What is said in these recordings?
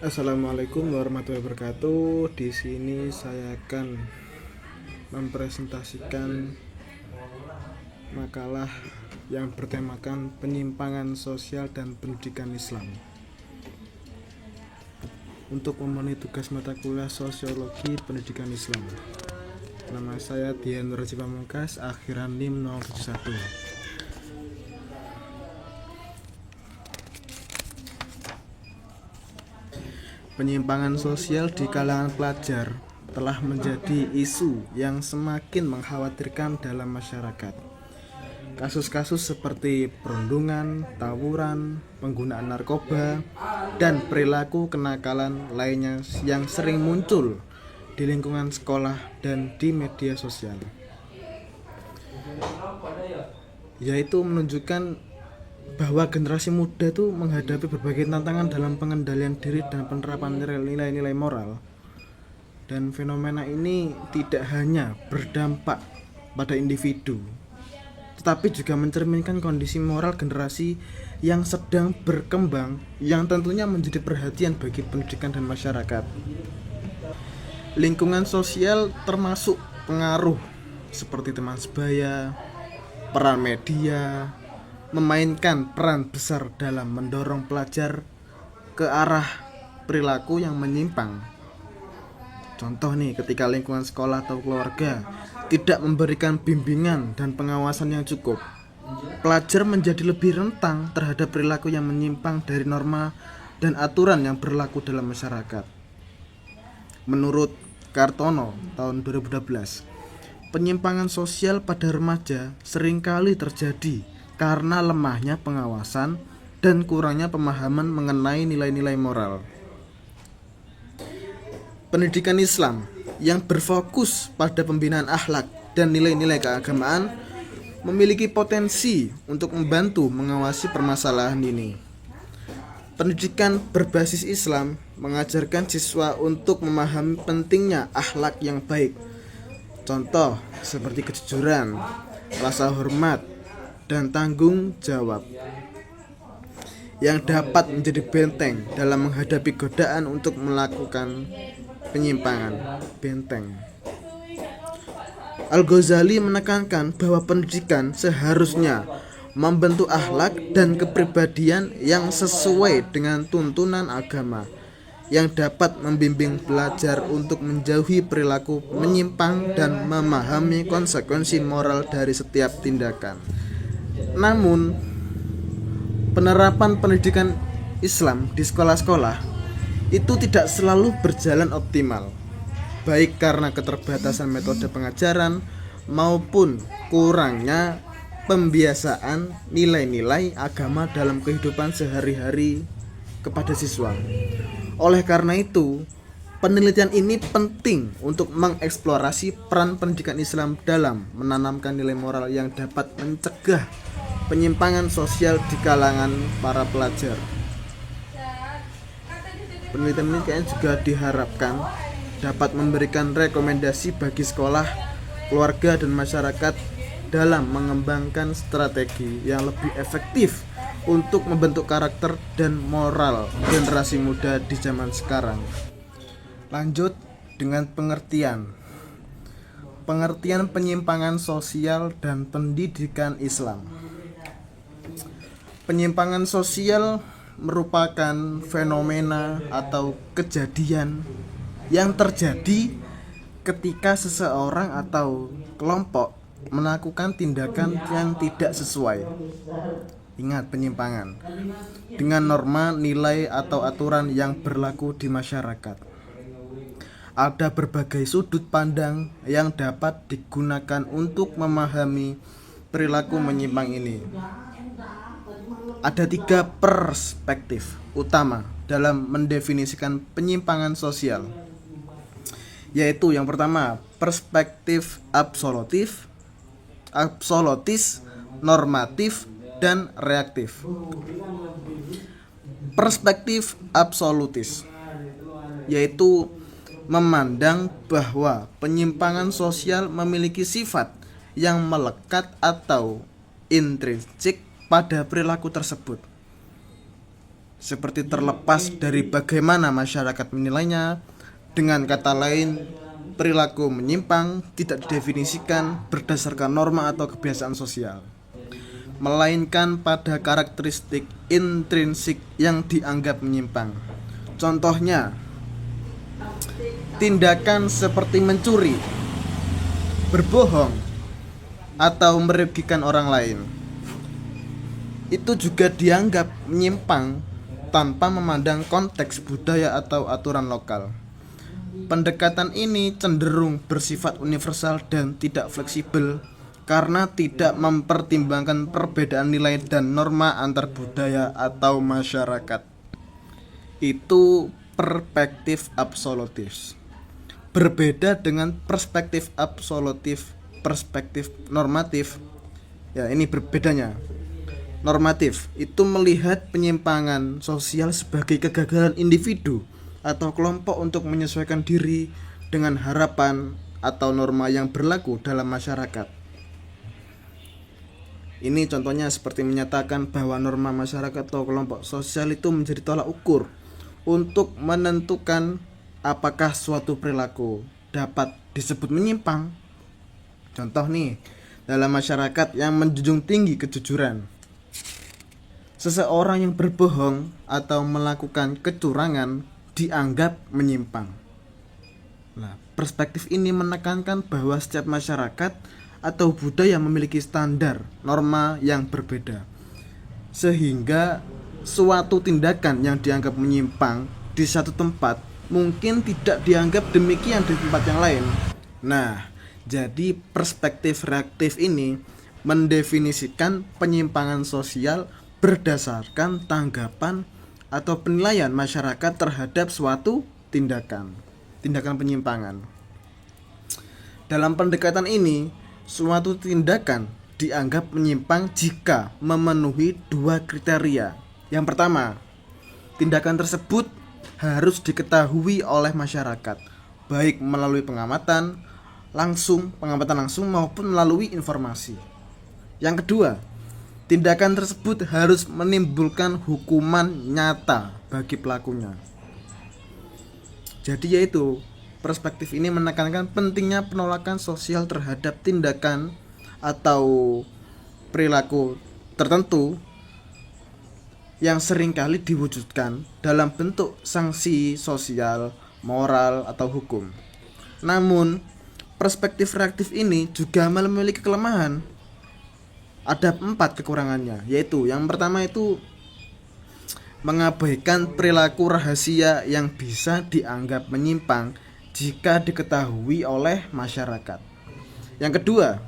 Assalamualaikum warahmatullahi wabarakatuh. Di sini saya akan mempresentasikan makalah yang bertemakan penyimpangan sosial dan pendidikan Islam. Untuk memenuhi tugas mata kuliah Sosiologi Pendidikan Islam. Nama saya Dian Nurhaji Pamungkas, akhiran NIM 071. Penyimpangan sosial di kalangan pelajar telah menjadi isu yang semakin mengkhawatirkan dalam masyarakat. Kasus-kasus seperti perundungan, tawuran, penggunaan narkoba, dan perilaku kenakalan lainnya yang sering muncul di lingkungan sekolah dan di media sosial, yaitu menunjukkan bahwa generasi muda itu menghadapi berbagai tantangan dalam pengendalian diri dan penerapan nilai-nilai moral. Dan fenomena ini tidak hanya berdampak pada individu, tetapi juga mencerminkan kondisi moral generasi yang sedang berkembang, yang tentunya menjadi perhatian bagi pendidikan dan masyarakat. Lingkungan sosial termasuk pengaruh seperti teman sebaya, peran media, memainkan peran besar dalam mendorong pelajar ke arah perilaku yang menyimpang. Contoh nih, ketika lingkungan sekolah atau keluarga tidak memberikan bimbingan dan pengawasan yang cukup, pelajar menjadi lebih rentan terhadap perilaku yang menyimpang dari norma dan aturan yang berlaku dalam masyarakat. Menurut Kartono tahun 2012, penyimpangan sosial pada remaja seringkali terjadi karena lemahnya pengawasan dan kurangnya pemahaman mengenai nilai-nilai moral. Pendidikan Islam yang berfokus pada pembinaan akhlak dan nilai-nilai keagamaan memiliki potensi untuk membantu mengawasi permasalahan ini. Pendidikan berbasis Islam mengajarkan siswa untuk memahami pentingnya akhlak yang baik. Contoh seperti kejujuran, rasa hormat, dan tanggung jawab yang dapat menjadi benteng dalam menghadapi godaan untuk melakukan penyimpangan. Benteng. Al-Ghazali menekankan bahwa pendidikan seharusnya membentuk akhlak dan kepribadian yang sesuai dengan tuntunan agama, yang dapat membimbing pelajar untuk menjauhi perilaku menyimpang dan memahami konsekuensi moral dari setiap tindakan. Namun, penerapan pendidikan Islam di sekolah-sekolah itu tidak selalu berjalan optimal, baik karena keterbatasan metode pengajaran maupun kurangnya pembiasaan nilai-nilai agama dalam kehidupan sehari-hari kepada siswa. Oleh karena itu, penelitian ini penting untuk mengeksplorasi peran pendidikan Islam dalam menanamkan nilai moral yang dapat mencegah penyimpangan sosial di kalangan para pelajar. Penelitian ini kayaknya juga diharapkan dapat memberikan rekomendasi bagi sekolah, keluarga, dan masyarakat dalam mengembangkan strategi yang lebih efektif untuk membentuk karakter dan moral generasi muda di zaman sekarang. Lanjut dengan pengertian penyimpangan sosial dan pendidikan Islam. Penyimpangan sosial merupakan fenomena atau kejadian yang terjadi ketika seseorang atau kelompok melakukan tindakan yang tidak sesuai. Ingat, penyimpangan dengan norma, nilai, atau aturan yang berlaku di masyarakat. Ada berbagai sudut pandang yang dapat digunakan untuk memahami perilaku menyimpang ini. Ada 3 perspektif utama dalam mendefinisikan penyimpangan sosial, yaitu yang pertama, perspektif absolutis, normatif, dan reaktif. Perspektif absolutis yaitu memandang bahwa penyimpangan sosial memiliki sifat yang melekat atau intrinsik pada perilaku tersebut. seperti terlepas dari bagaimana masyarakat menilainya. Dengan kata lain, perilaku menyimpang tidak didefinisikan berdasarkan norma atau kebiasaan sosial, melainkan pada karakteristik intrinsik yang dianggap menyimpang. Contohnya, tindakan seperti mencuri, berbohong, atau merugikan orang lain itu juga dianggap menyimpang tanpa memandang konteks budaya atau aturan lokal. Pendekatan ini cenderung bersifat universal dan tidak fleksibel karena tidak mempertimbangkan perbedaan nilai dan norma antar budaya atau masyarakat. Itu perspektif absolutis. Berbeda dengan perspektif absolutif, perspektif normatif. Ya, ini berbedanya. Normatif itu melihat penyimpangan sosial sebagai kegagalan individu atau kelompok untuk menyesuaikan diri dengan harapan atau norma yang berlaku dalam masyarakat. Ini contohnya seperti menyatakan bahwa norma masyarakat atau kelompok sosial itu menjadi tolak ukur untuk menentukan apakah suatu perilaku dapat disebut menyimpang. Contoh nih, dalam masyarakat yang menjunjung tinggi kejujuran, seseorang yang berbohong atau melakukan kecurangan dianggap menyimpang. Nah, perspektif ini menekankan bahwa setiap masyarakat atau budaya memiliki standar norma yang berbeda, sehingga suatu tindakan yang dianggap menyimpang di satu tempat mungkin tidak dianggap demikian di tempat yang lain. Nah, jadi perspektif reaktif ini mendefinisikan penyimpangan sosial berdasarkan tanggapan atau penilaian masyarakat terhadap suatu tindakan penyimpangan. Dalam pendekatan ini, suatu tindakan dianggap menyimpang jika memenuhi dua kriteria. Yang pertama, tindakan tersebut harus diketahui oleh masyarakat, baik melalui pengamatan langsung maupun melalui informasi. Yang kedua, tindakan tersebut harus menimbulkan hukuman nyata bagi pelakunya. Jadi yaitu, perspektif ini menekankan pentingnya penolakan sosial terhadap tindakan atau perilaku tertentu yang seringkali diwujudkan dalam bentuk sanksi sosial, moral, atau hukum. Namun, perspektif reaktif ini juga memiliki kelemahan. Ada 4 kekurangannya, yaitu yang pertama itu mengabaikan perilaku rahasia yang bisa dianggap menyimpang jika diketahui oleh masyarakat. Yang kedua,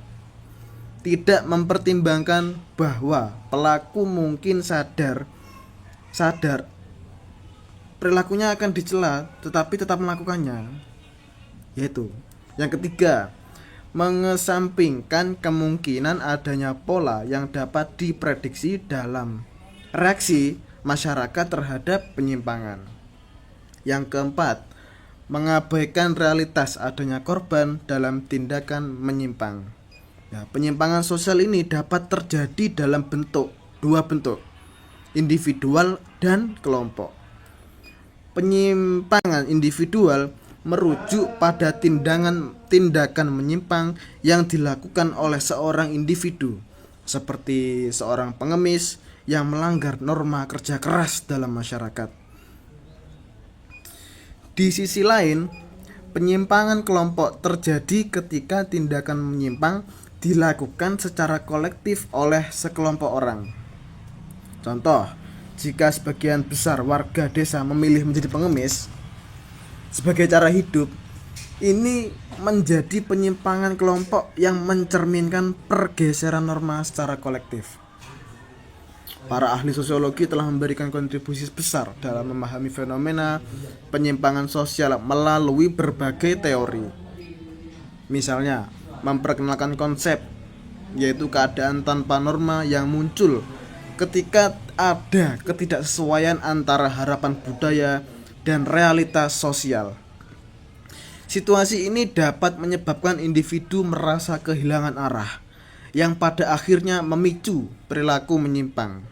tidak mempertimbangkan bahwa pelaku mungkin sadar perilakunya akan dicela tetapi tetap melakukannya. Yaitu yang ketiga, mengesampingkan kemungkinan adanya pola yang dapat diprediksi dalam reaksi masyarakat terhadap penyimpangan. Yang keempat, mengabaikan realitas adanya korban dalam tindakan menyimpang. Nah, penyimpangan sosial ini dapat terjadi dalam dua bentuk, individual dan kelompok. Penyimpangan individual merujuk pada tindakan menyimpang yang dilakukan oleh seorang individu, seperti seorang pengemis yang melanggar norma kerja keras dalam masyarakat. Di sisi lain, penyimpangan kelompok terjadi ketika tindakan menyimpang dilakukan secara kolektif oleh sekelompok orang. Contoh, jika sebagian besar warga desa memilih menjadi pengemis sebagai cara hidup, ini menjadi penyimpangan kelompok yang mencerminkan pergeseran norma secara kolektif. Para ahli sosiologi telah memberikan kontribusi besar dalam memahami fenomena penyimpangan sosial melalui berbagai teori. Misalnya, memperkenalkan konsep, yaitu keadaan tanpa norma yang muncul ketika ada ketidaksesuaian antara harapan budaya dan realitas sosial. Situasi ini dapat menyebabkan individu merasa kehilangan arah, yang pada akhirnya memicu perilaku menyimpang.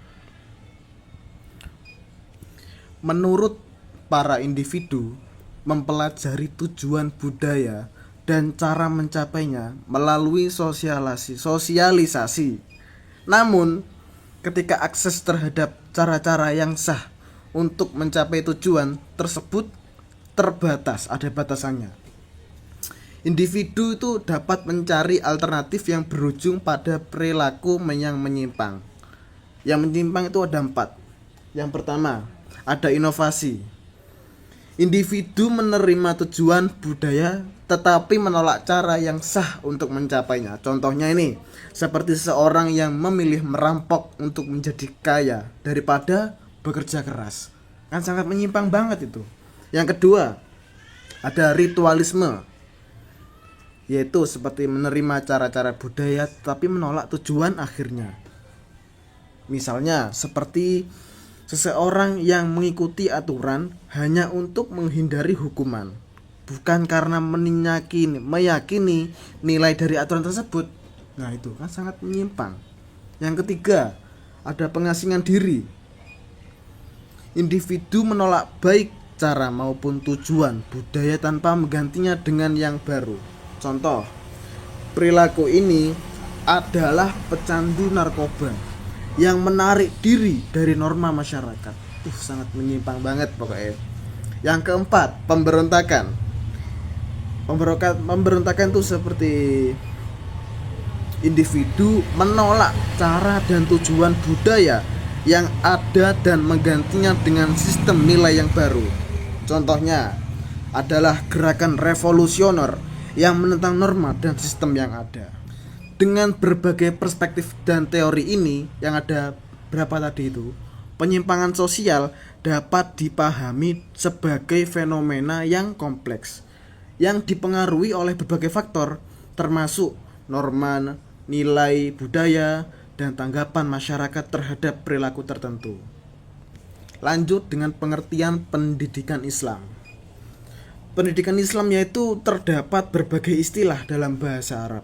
Menurut para individu, mempelajari tujuan budaya dan cara mencapainya melalui sosialisasi. Namun, ketika akses terhadap cara-cara yang sah untuk mencapai tujuan tersebut terbatas, ada batasannya. Individu itu dapat mencari alternatif yang berujung pada perilaku yang menyimpang. Yang menyimpang itu ada 4. Yang pertama, ada inovasi. Individu menerima tujuan budaya tetapi menolak cara yang sah untuk mencapainya. Contohnya ini, seperti seorang yang memilih merampok untuk menjadi kaya daripada bekerja keras. Kan sangat menyimpang banget itu. Yang kedua, ada ritualisme, yaitu seperti menerima cara-cara budaya tetapi menolak tujuan akhirnya. Misalnya seperti seseorang yang mengikuti aturan hanya untuk menghindari hukuman, bukan karena meyakini nilai dari aturan tersebut. Nah, itu kan sangat menyimpang. Yang ketiga, ada pengasingan diri. Individu menolak baik cara maupun tujuan budaya tanpa menggantinya dengan yang baru. Contoh, perilaku ini adalah pecandu narkoba yang menarik diri dari norma masyarakat. Sangat menyimpang banget pokoknya. Yang keempat, pemberontakan. Pemberontakan itu seperti individu menolak cara dan tujuan budaya yang ada dan menggantinya dengan sistem nilai yang baru. Contohnya adalah gerakan revolusioner yang menentang norma dan sistem yang ada. Dengan berbagai perspektif dan teori ini, yang ada berapa tadi itu, penyimpangan sosial dapat dipahami sebagai fenomena yang kompleks yang dipengaruhi oleh berbagai faktor, termasuk norma, nilai budaya, dan tanggapan masyarakat terhadap perilaku tertentu. Lanjut dengan pengertian pendidikan Islam. Pendidikan Islam yaitu terdapat berbagai istilah dalam bahasa Arab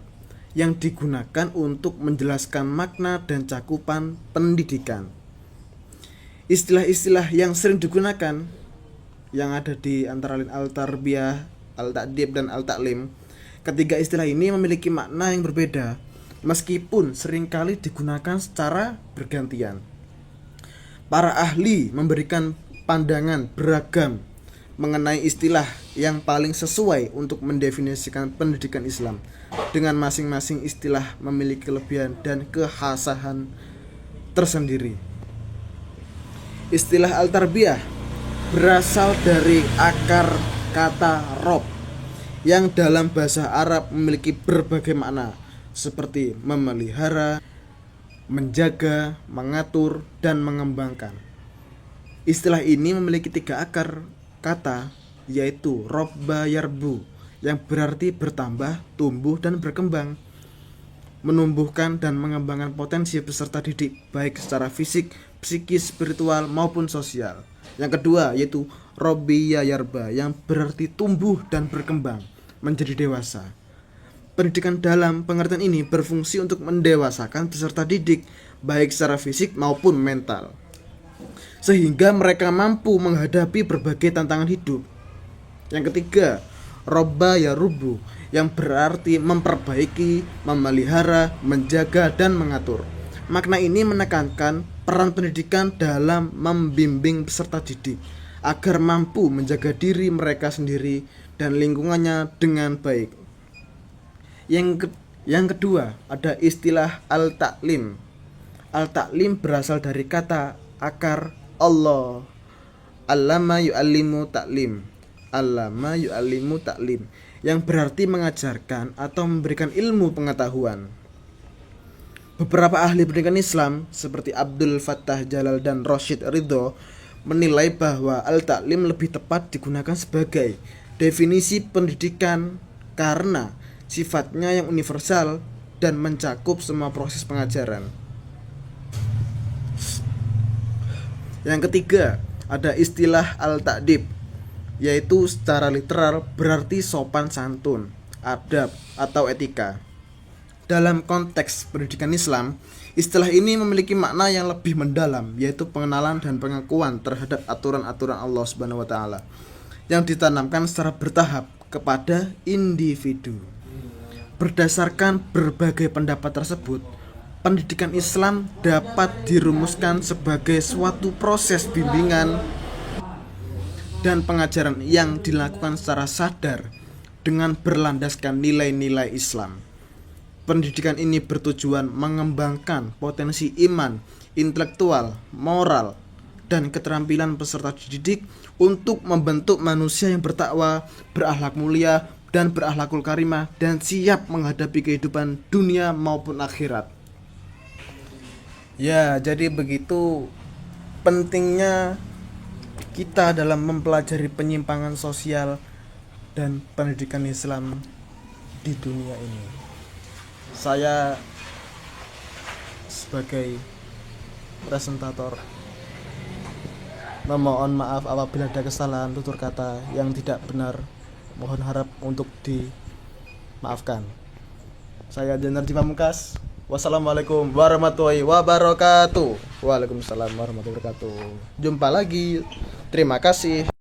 yang digunakan untuk menjelaskan makna dan cakupan pendidikan. Istilah-istilah yang sering digunakan yang ada di antara lain Al-Tarbiyah, Al-Ta'dib, dan Al-Ta'lim. Ketiga istilah ini memiliki makna yang berbeda meskipun seringkali digunakan secara bergantian. Para ahli memberikan pandangan beragam mengenai istilah yang paling sesuai untuk mendefinisikan pendidikan Islam, dengan masing-masing istilah memiliki kelebihan dan kekhasan tersendiri. Istilah Al-Tarbiyah berasal dari akar kata rob yang dalam bahasa Arab memiliki berbagai makna seperti memelihara, menjaga, mengatur, dan mengembangkan. Istilah ini memiliki 3 akar kata, yaitu robba yarbu, yang berarti bertambah, tumbuh, dan berkembang, menumbuhkan dan mengembangkan potensi peserta didik baik secara fisik, psikis, spiritual, maupun sosial. Yang kedua yaitu robbiya yarba, yang berarti tumbuh dan berkembang menjadi dewasa. Pendidikan dalam pengertian ini berfungsi untuk mendewasakan peserta didik baik secara fisik maupun mental, sehingga mereka mampu menghadapi berbagai tantangan hidup. Yang ketiga, robba ya rubu, yang berarti memperbaiki, memelihara, menjaga, dan mengatur. Makna ini menekankan peran pendidikan dalam membimbing peserta didik agar mampu menjaga diri mereka sendiri dan lingkungannya dengan baik. Yang kedua, ada istilah Al-Ta'lim. Al-Ta'lim berasal dari kata akar Allah, allama yu'allimu ta'lim, allama yu'allimu ta'lim, yang berarti mengajarkan atau memberikan ilmu pengetahuan. Beberapa ahli pendidikan Islam seperti Abdul Fattah Jalal dan Rashid Ridho menilai bahwa al-ta'lim lebih tepat digunakan sebagai definisi pendidikan karena sifatnya yang universal dan mencakup semua proses pengajaran. Yang ketiga, ada istilah al-ta'dib, yaitu secara literal berarti sopan santun, adab, atau etika. Dalam konteks pendidikan Islam, Istilah ini memiliki makna yang lebih mendalam, yaitu pengenalan dan pengakuan terhadap aturan-aturan Allah Subhanahu wa taala yang ditanamkan secara bertahap kepada individu. Berdasarkan berbagai pendapat tersebut, pendidikan Islam dapat dirumuskan sebagai suatu proses bimbingan dan pengajaran yang dilakukan secara sadar dengan berlandaskan nilai-nilai Islam. Pendidikan ini bertujuan mengembangkan potensi iman, intelektual, moral, dan keterampilan peserta didik untuk membentuk manusia yang bertakwa, berakhlak mulia, dan berakhlakul karimah, dan siap menghadapi kehidupan dunia maupun akhirat. Ya, jadi begitu pentingnya kita dalam mempelajari penyimpangan sosial dan pendidikan Islam di dunia ini. Saya sebagai presentator memohon maaf apabila ada kesalahan tutur kata yang tidak benar. Mohon harap untuk dimaafkan. Saya Janardi Pamungkas. Wassalamualaikum warahmatullahi wabarakatuh. Waalaikumsalam warahmatullahi wabarakatuh. Jumpa lagi. Terima kasih.